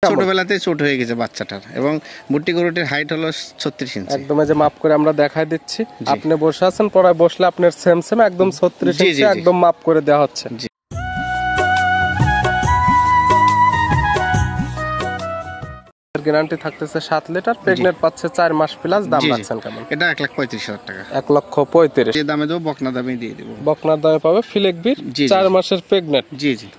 ছোটবেলাতে ছোট হয়ে গেছে বাচ্চাটার এবং বুট্টি গরুটির হাইট হলো 36 ইঞ্চি। একদম এই যে মাপ করে আমরা দেখাই দিচ্ছি, আপনি বসে আছেন, পরে বসলে আপনার সেম সেম একদম 36 ইঞ্চি একদম মাপ করে দেওয়া হচ্ছে। গ্যারান্টি থাকতেছে 7 লিটার, প্রেগনেন্ট পাচ্ছে 4 মাস প্লাস। দাম রাখছেন কেমন? এটা 1,35,000 টাকা। 1,35,000 যে দামে দেবো বকনা দামে দিয়ে দেবো। বকনার দামে পাবে ফিলেকবির 4 মাসের প্রেগনেন্ট। জি জি।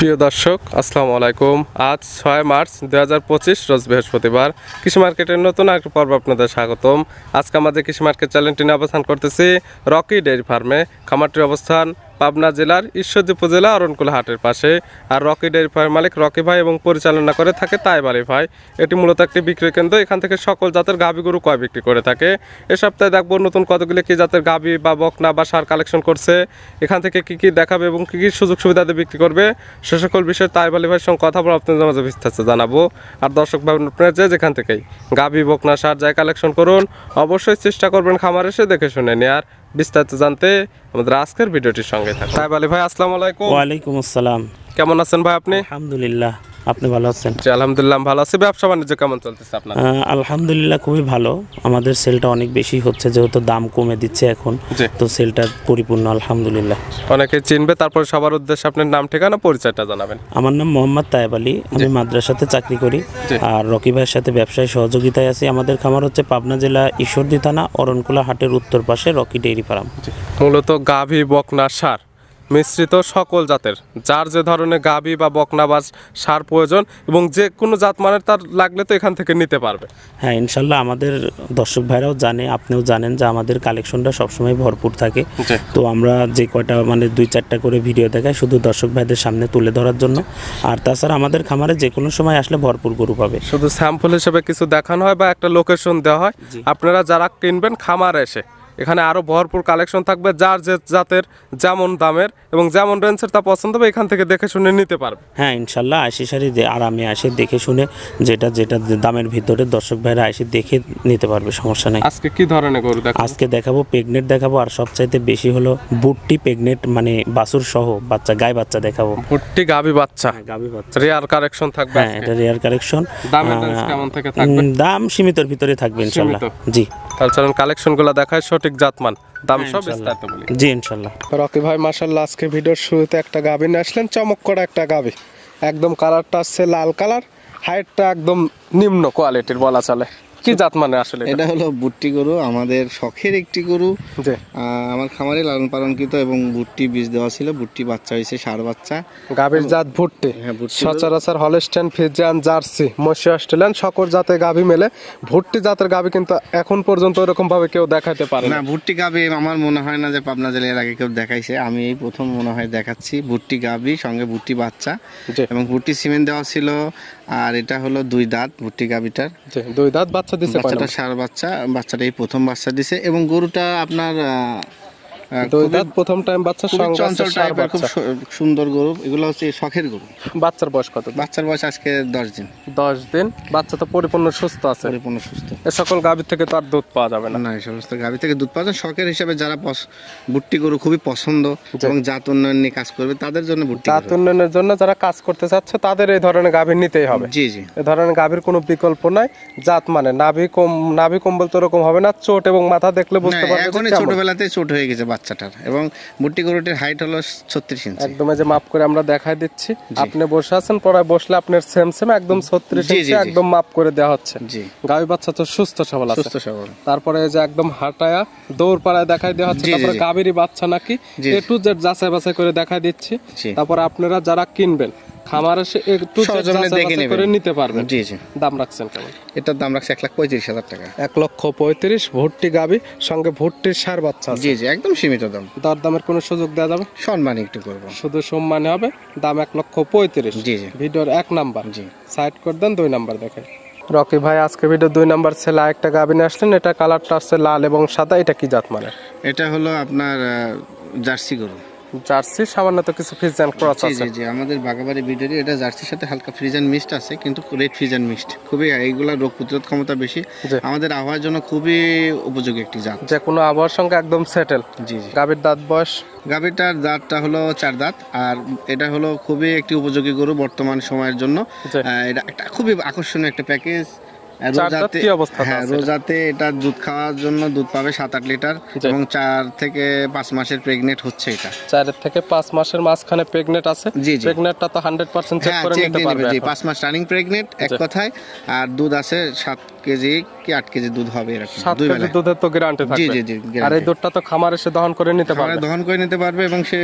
প্রিয় দর্শক, আসসালামু আলাইকুম। আজ 6 মার্চ 2025 রোজ বৃহস্পতিবার। কৃষি মার্কেটের নতুন একটা পর্ব আপনাদের স্বাগতম। আজকে আমাদের কৃষি মার্কেট চ্যানেলটি নিয়ে অবস্থান করতেছি রকি ডেয়ারি ফার্মে। খামারটির অবস্থান পাবনা জেলার ঈশ্বরদী উপজেলা অরণকুলা হাটের পাশে। আর রকি ডেয়ারি ফার্মের মালিক রকি ভাই এবং পরিচালনা করে থাকে তাইব আলী ভাই। এটি মূলত একটি বিক্রয় কেন্দ্র। এখান থেকে সকল জাতের গাভী গরু ক্রয় বিক্রি করে থাকে। এ সপ্তাহে দেখবো নতুন কতগুলি কি জাতের গাভী বা বকনা বা সার কালেকশন করছে, এখান থেকে কি কি দেখাবে এবং কি কি সুযোগ সুবিধা দিয়ে বিক্রি করবে, সে সকল বিষয়ে তাইব আলী ভাইয়ের সঙ্গে কথা বলে আপনাদের মাঝে বিস্তারিত জানাবো। আর দর্শক ভাই আপনারা যেখান থেকেই গাভী বকনা সার যাই কালেকশন করুন, অবশ্যই চেষ্টা করবেন খামার এসে দেখে শুনে নেয়ার। বিস্তারিত জানতে আমাদের আজকের ভিডিওটির সঙ্গে থাকুন। তাইব আলী ভাই, আসসালামু আলাইকুম। ওয়ালাইকুম আসসালাম। কেমন আছেন ভাই আপনি? আলহামদুলিল্লাহ, আপনি ভালো আছেন? জি আলহামদুলিল্লাহ ভালো আছি। ব্যবসা বাণিজ্য কেমন চলতেছে আপনার? আলহামদুলিল্লাহ খুবই ভালো। আমাদের সেলটা অনেক বেশি হচ্ছে, যেহেতু দাম কমে দিচ্ছে এখন, তো সেলটা পরিপূর্ণ আলহামদুলিল্লাহ। অনেকে চিনবে, তারপর সবার উদ্দেশ্যে আপনার নাম ঠিকানা পরিচয়টা জানাবেন। আমার নাম মোহাম্মদ তাইব আলী, আমি মাদ্রাসাতে চাকরি করি আর রকি ভাইয়ের সাথে ব্যবসায় সহযোগিতায় আছি। আমাদের খামার হচ্ছে পাবনা জেলা ঈশ্বরদী থানা অরণকুলা হাটের উত্তর পাশে রকি ডেইরি ফার্ম। মূলত গাভী বকনা সার মিশ্রিত সকল জাতের, যার যে ধরনের গাভী বা বকনা বা সার প্রয়োজন এবং যে কোনো জাত মানের তার লাগলে তো এখান থেকে নিতে পারবে। হ্যাঁ ইনশাল্লাহ, আমাদের দর্শক ভাইরাও জানে, আপনিও জানেন যে আমাদের কালেকশনটা সবসময় ভরপুর থাকে। তো আমরা যে কয়টা মানে 2-4টা করে ভিডিও দেখাই শুধু দর্শক ভাইদের সামনে তুলে ধরার জন্য। আর তাছাড়া আমাদের খামারে যে কোনো সময় আসলে ভরপুর গরু পাবে। শুধু স্যাম্পল হিসেবে কিছু দেখানো হয় বা একটা লোকেশন দেওয়া হয়, আপনারা যারা কিনবেন খামারে এসে এখানে আরো ভরপুর কালেকশন থাকবে, যার যে জাতের যেমন দামের এবং যেমন রেঞ্জের তা পছন্দ হবে এখান থেকে দেখে শুনে নিতে পারবে। হ্যাঁ ইনশাল্লাহ, আশি সারি আরামে আসে দেখে শুনে যেটা যেটা দামের ভিতরে দর্শক ভাইরা এসে দেখে নিতে পারবে, সমস্যা নেই। আজকে কি ধরনের গরু দেখাবো? আজকে দেখাবো প্রেগনেন্ট দেখাবো, আর সবচাইতে বেশি হলো বুট্টি প্রেগনেন্ট, মানে বাছুর সহ বাচ্চা, গাই বাচ্চা দেখাবো। বুট্টি গাভী বাচ্চা, গাভী বাচ্চা রেয়ার কালেকশন থাকবে। হ্যাঁ এটা রেয়ার কালেকশন। কেমন থেকে থাকবে? দাম সীমিতর ভিতরে থাকবে ইনশাল্লাহ। জি তাহলে চলুন কালেকশনগুলো দেখায়, সঠিক জাতমান দাম সব বিস্তারিত বলি। জি ইনশাল্লাহ। রকি ভাই মাশাআল্লাহ আজকে ভিডিওর শুরুতে একটা গাভী নিয়ে আসলেন, চমক করা একটা গাভী। একদম কালারটা আসছে লাল কালার, হাইটটা একদম নিম্ন কোয়ালিটির বলা চলে। কি জাত মানে আসলে? এটা হলো বুট্টি গরু, আমাদের শখের একটি গরু। আমার খামারে লালন পালনকৃত এবং বুট্টি বীজ দেওয়া ছিল। বুট্টি বাচ্চা হয়েছে, ষাঁড় বাচ্চা। গাভীর জাত ভুট্টি। সচরাচর হলস্টাইন, ফ্রিজিয়ান, জার্সি, মশি অস্ট্রেলিয়ান সকল জাতের গাভী মেলে। ভুট্টি জাতের গাভী কিন্তু এখন পর্যন্ত এরকম ভাবে কেউ দেখাতে পারে না। ভুট্টি গাভী আমার মনে হয় না যে পাবনা জেলার আগে কেউ দেখাইছে, আমি এই প্রথম মনে হয় দেখাচ্ছি। ভুট্টি গাভী সঙ্গে ভুট্টি বাচ্চা এবং ভুট্টি সিমেন্ট দেওয়া ছিল। আর এটা হলো 2 দাঁত ভুট্টি গাভীটার। 2 দাঁত বাচ্চা দিছে। বাচ্চাটা ষাঁড় বাচ্চা, বাচ্চাটা এই প্রথম বাচ্চা দিছে এবং গরুটা আপনার প্রথম টাইম বাচ্চা, চঞ্চল টাইপের, খুব সুন্দর গরু। এগুলো হচ্ছে শখের গরু। বাচ্চার বয়স কত? বাচ্চার বয়স আজকে 10 দিন। 10 দিন। বাচ্চা তো পরিপূর্ণ সুস্থ আছে? পরিপূর্ণ সুস্থ। এই সকল গাভী থেকে তো আর দুধ পাওয়া যাবে না? না, এই সমস্ত গাভী থেকে দুধ পাওয়া যায়। শখের হিসাবে যারা বুট্টি গরু খুবই পছন্দ এবং জাত উন্নয়ন নিয়ে কাজ করবে তাদের জন্য, জাত উন্নয়নের জন্য যারা কাজ করতে চাচ্ছে তাদের এই ধরনের গাভী নিতেই হবে। জি জি। এই ধরনের গাভীর কোনো বিকল্প নাই। জাত মানে নাভি কম্বল তো এরকম হবে না, চোট এবং মাথা দেখলে বুঝতে পারবে। এখনই ছোটবেলাতে ছোট হয়ে গেছে বাচ্চাটার এবং বুট্টি গরুটির হাইট হলো 36 ইঞ্চি। একদম এই যে মাপ করে আমরা দেখাই দিচ্ছি, আপনি বসে আছেন, পরে বসলে আপনার সেম সেম একদম 36 ইঞ্চি একদম মাপ করে দেওয়া হচ্ছে। জি। গাভী বাচ্চা তো সুস্থ সবল আছে। সুস্থ সবল। তারপরে এই যে একদম হাঁটায়া দৌড় পাড়ায় দেখাই দেওয়া হচ্ছে। তারপরে গাভীরই বাচ্চা নাকি এ টু জেড যাচাই বাছাই করে দেখাই দিচ্ছি। তারপর আপনারা যারা কিনবেন খামার এসে একটু যাচাই করে নিতে পারবেন। জি জি। দাম রাখছেন কেমন? এটার দাম রাখছে 1,35,000 টাকা। 1,35,000 ভুট্টি গাভী সঙ্গে ভুট্টির ষাঁড় বাচ্চা। জি জি, একদম সীমিত দাম। দরদামের কোনো সুযোগ দেওয়া যাবে? সম্মানী একটু করব, শুধু সম্মানে হবে। দাম 1,35,000। জি জি। ভিডিওর 1 নাম্বার। জি। সাইড করে দেন, 2 নাম্বার দেখেন। রকি ভাই আজকে ভিডিও 2 নাম্বার ছেলে একটা গাভী নিয়ে আসলেন। এটা কালারটা আসছে লাল এবং সাদা। এটা কি জাত মানে? এটা হলো আপনার জার্সি গরু। জার্সি সামান্য তো কিছু ফিজিয়ান ক্রস জি আছে। জি জি, আমাদের বাগাবাড়ি বিডেরই এটা জার্সির সাথে হালকা ফ্রিজিয়ান মিক্সড আছে, কিন্তু রেড ফ্রিজিয়ান মিক্সড, খুবই এইগুলা রোগ প্রতিরোধ ক্ষমতা বেশি, জি। আমাদের আবহাওয়ার জন্য খুবই উপযোগী একটি জাত। যে কোনো আবহাওয়ার সঙ্গে একদম সেটেল। জি জি। গাভীর দাঁত বয়স? গাভীটার দাঁতটা হলো 4 দাঁত, আর এটা হলো খুবই একটি উপযোগী গরু বর্তমান সময়ের জন্য। জি। এটা একটা খুবই আকর্ষণীয় একটা প্যাকেজ। চার দাঁত কি অবস্থাতে হ্যাঁ, আছে? রোজাতে এটা দুধ খাওয়ার জন্য দুধ পাবে 7-8 লিটার, জি। এবং 4 থেকে 5 মাসের প্রেগনেন্ট হচ্ছে এটা। 4 থেকে 5 মাসের মাঝখানে প্রেগনেন্ট আছে। জি, জি। প্রেগনেন্টটা তো 100% চেক হ্যাঁ, করে চেক নিতে দিয়ে পারবে নেবে, জি, এখন। 5 মাস রানিং প্রেগনেন্ট এক জি। কথায়। আর দুধ আছে 7 কেজি কি 8 কেজি দুধ হবে এরকম 7 দুই কেজি বেলায়। দুধের তো গ্যারান্টি জি থাকবে। জি জি, আর এই guarantee। দুধটা তো খামার এসে দহন করে নিতে খাবারে পারবে। দহন করে নিতে পারবে, এবং সে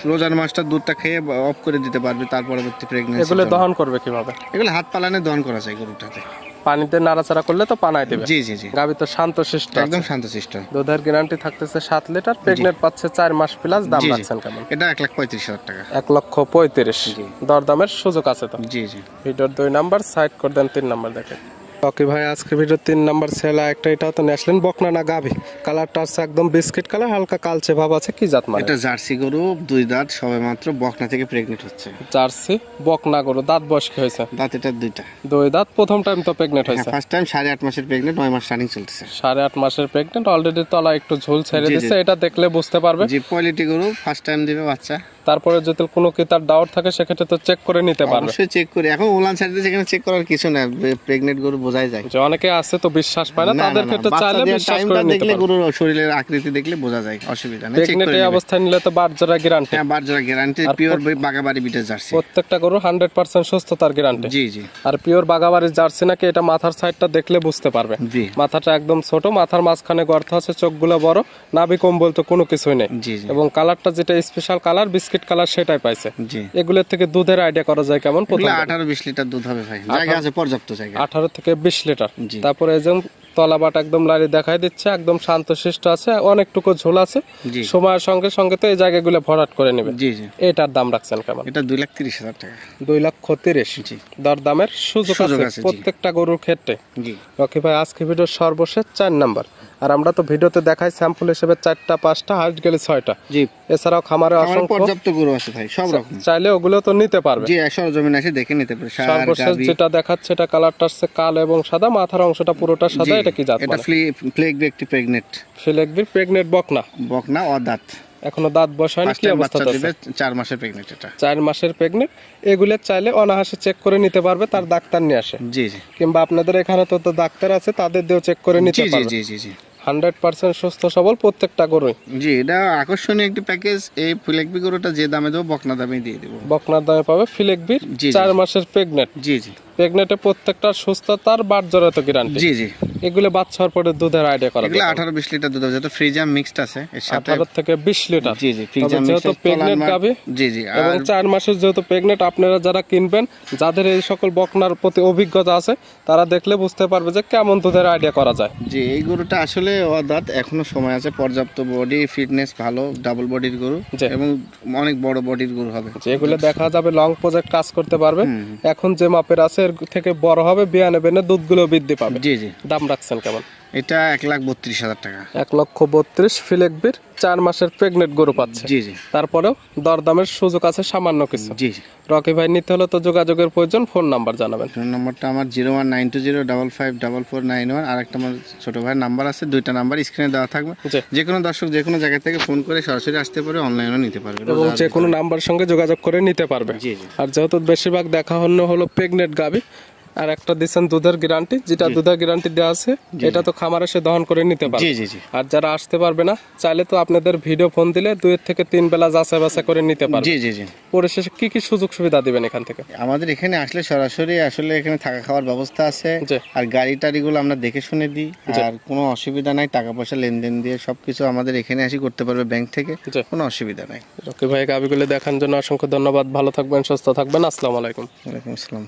রোজার মাসটা দুধটা খেয়ে অফ করে দিতে পারবে তার পরবর্তী প্রেগনেন্সি। এগুলো দহন করবে কিভাবে? এগুলো হাত পালানে দহন করা যায় গরুটাতে। পানিতে নাড়াচাড়া করলে তো পানায় দেবে। জি জি জি, গাভী তো শান্তশিষ্ট আছে। একদম শান্তশিষ্ট। দুধের গ্যারান্টি থাকতেছে 7 লিটার, প্রেগনেন্ট পাচ্ছে 4 মাস প্লাস। দাম জি, জি। রাখছেন কেমন? এটা 1,35,000 টাকা। 1,35,000। জি। দরদামের সুযোগ আছে তো? জি জি। ভিডিওর 2 নাম্বার সাইড করে দেন, 3 নাম্বার দেখেন। ওকে ভাই, আজকে ভিডিওর 3 নাম্বার সেলা একটা, এটা তো ন্যাশনাল বকনা না গাভী, কালারটা আছে একদম বিস্কিট কালার, হালকা কালচে ভাব আছে। কি জাত মানে? এটা জার্সি গরু, 2 দাঁত, সবে মাত্র বকনা থেকে প্রেগনেন্ট হচ্ছে। জার্সি বকনা গরু। দাঁত বয়স কি হয়েছে? দাঁত এটা 2টা। 2 দাঁত। প্রথম টাইম তো প্রেগনেন্ট হ্যাঁ, হয়েছে। ফার্স্ট টাইম 8.5 মাসের প্রেগনেন্ট, 9 মাস রানিং চলতেছে। 8.5 মাসের প্রেগনেন্ট, অলরেডি তলা একটু ঝোল ছেড়ে জি, জি। দিচ্ছে, এটা দেখলে বুঝতে পারবে। জি, কোয়ালিটি গরু, ফার্স্ট টাইম দিবে বাচ্চা। তারপরে যদি কোনো কি তার ডাউট থাকে সেক্ষেত্রে তো চেক করে নিতে পারবে। অবশ্যই চেক করি, এখন ওলান সাইডে যেখানে চেক করার কিছু না, প্রেগনেন্ট গরু বোঝাই যায়। যে অনেকে আছে তো বিশ্বাস পায় না, তাদের ক্ষেত্রে চাইলে বিশ্বাস টাইমটা করে নিতে দেখলে পারবে। গরুর শরীরের আকৃতি দেখলে বোঝা যায়, অসুবিধা নেই, চেক প্রেগনেন্ট করে এই নেবে। অবস্থায় নিলে তো বারজোড়া গ্যারান্টি। হ্যাঁ, বারজোড়া গ্যারান্টি, আর পিওর বাগাবাড়ি বিটের জার্সি। প্রত্যেকটা গরু 100% সুস্থতার গ্যারান্টি। জি জি আর পিওর বাগাবাড়ির জার্সি নাকি, এটা মাথার সাইডটা দেখলে বুঝতে পারবে। জি মাথাটা একদম ছোট, মাথার মাঝখানে গর্ত আছে, চোখগুলো বড়, নাভি কম্বল তো কোনো কিছুই নেই। জি জি এবং কালারটা যেটা স্পেশাল কালার, বিস্কিট কালার, সেটাই পাইছে। জি। এগুলোর থেকে দুধের আইডিয়া করা যায় কেমন? প্রথম 18-20 লিটার দুধ হবে ভাই, জায়গা আছে পর্যাপ্ত জায়গা। 18 থেকে 20 লিটার। জি। তারপরে এই যে তলাবাট একদম লারি দেখাই দিচ্ছে, একদম শান্তশিষ্ট আছে, অনেকটুকু ঝোল আছে। জি সময়ের সঙ্গে সঙ্গে তো এই জায়গাগুলো ভরাট করে নেবে। জি জি। এটার দাম রাখছেন কেমন? এটা 2,30,000 টাকা। 2,30,000। জি। দরদামের সুযোগ সুযোগ আছে আছে, জি। প্রত্যেকটা গরুর ক্ষেত্রে। জি ওকে ভাই, আজকে ভিডিওর সর্বশেষ 4 নাম্বার। আর আমরা তো ভিডিওতে দেখাই স্যাম্পল হিসেবে 4টা 5টা, হাইট গেলে 6টা। জি, এছাড়াও খামারে আমার অসংখ্য, পর্যাপ্ত গরু আছে ভাই, সব রকম। চাইলে ওগুলো তো নিতে পারবে। জি, সরজমিন এসে দেখে নিতে পারে। সার, সর্বশেষ গাভী। যেটা দেখাচ্ছে, এটা কালারটা হচ্ছে কালো এবং সাদা, মাথার অংশটা পুরোটা সাদা। জি, এটা কি জাত এটা মানে? ফ্লেগবি একটি প্রেগনেন্ট ফিলেকবির প্রেগনেন্ট বকনা। বকনা, অদাঁত। এখনো দাঁত বয়স হয়নি। ফার্স্ট কি টাইম অবস্থা বাচ্চা আছে? দিবে, 4 মাসের প্রেগনেন্ট এটা। 4 মাসের প্রেগনেন্ট। এগুলো চাইলে অনায়াসে চেক করে নিতে পারবে, তার ডাক্তার নিয়ে আসে। জি জি কিংবা আপনাদের এখানে তো ডাক্তার আছে, তাদের দিয়েও চেক করে নিতে জি জি পারবে। জি জি জি 100% সুস্থ সবল প্রত্যেকটা গরুই। জি, এটা আকর্ষণীয় একটি প্যাকেজ। এই ফ্লেগবি গরুটা যে দামে দেবো, বকনা দামে দিয়ে দেবো। বকনার দামে পাবে ফিলেকবির। জি, জি। 4 মাসের প্রেগনেন্ট। জি জি প্রেগনেন্টে প্রত্যেকটার সুস্থতার বাট জড়াতে গ্যারান্টি। জি জি। এগুলো বাচ্চা হওয়ার পরে দুধের আইডিয়া করা এগুলো যায়। 18-20 লিটার দুধ হবে, যেহেতু ফ্রিজাম মিক্সড আছে এর সাথে। 18 থেকে 20 লিটার। জি জি, তবে ফ্রিজাম যেহেতু প্রেগনেন্ট গাভী জি জি। এবং আর 4 মাসের যেহেতু প্রেগনেন্ট, আপনারা যারা কিনবেন, যাদের এই সকল বকনার প্রতি অভিজ্ঞতা আছে, তারা দেখলে বুঝতে পারবে যে কেমন দুধের আইডিয়া করা যায়। জি, এই গরুটা আসলে অদাঁত, এখনো সময় আছে, পর্যাপ্ত বডি ফিটনেস ভালো, ডাবল বডির গরু জি। এবং অনেক বড় বডির গরু হবে। যেগুলো দেখা যাবে লং প্রজেক্ট কাজ করতে পারবে। এখন যে মাপের আছে এর থেকে বড় হবে, বিয়ানে বেনে দুধগুলো বৃদ্ধি পাবে। জি জি। দাম রাখছেন কেমন? এটা 1,32,000 টাকা। 1,32,000 ফিলেকবির 4 মাসের প্রেগনেন্ট গরু পাচ্ছে। জি জি তারপরেও দরদামের সুযোগ আছে সামান্য কিছু। জি জি। রকি ভাই নিতে হলে তো যোগাযোগের প্রয়োজন, ফোন নাম্বার জানাবেন। ফোন নাম্বারটা আমার 01920554491। আর একটা আমার ছোট ভাইয়ের নাম্বার আছে, 2টা নাম্বার স্ক্রিনে দেওয়া থাকবে। জি। যে কোনো দর্শক যে কোনো জায়গা থেকে ফোন করে সরাসরি আসতে পারে, অনলাইনেও নিতে পারবে। এবং যে কোনো নাম্বার সঙ্গে যোগাযোগ করে নিতে পারবে। জি জি আর যেহেতু বেশিরভাগ দেখা হলো প্রেগনেন্ট গাভী, আর একটা দিচ্ছেন দুধের গ্যারান্টি, যেটা দুধের গ্যারান্টি দেওয়া আছে, এটা তো খামারে এসে দহন করে নিতে জি পারবে। জি জি আর যারা আসতে পারবে না, চাইলে তো আপনাদের ভিডিও ফোন দিলে 2 থেকে 3 বেলা যাচাই বাছাই করে নিতে পারবে। জি জি জি। পরিশেষে কি কি সুযোগ সুবিধা দিবেন এখান থেকে? আমাদের এখানে আসলে সরাসরি আসলে এখানে থাকা খাওয়ার ব্যবস্থা আছে। জি। আর গাড়ি টাড়িগুলো আমরা দেখে শুনে দিই, আর কোনো অসুবিধা নাই, টাকা পয়সা লেনদেন দিয়ে সবকিছু আমাদের এখানে আসি করতে পারবে ব্যাংক থেকে, জি। কোনো অসুবিধা নাই। রকি ভাই গাভীগুলো দেখার জন্য অসংখ্য ধন্যবাদ। ভালো থাকবেন, সুস্থ থাকবেন। আসসালামু আলাইকুম। ওয়ালাইকুম আসসালাম।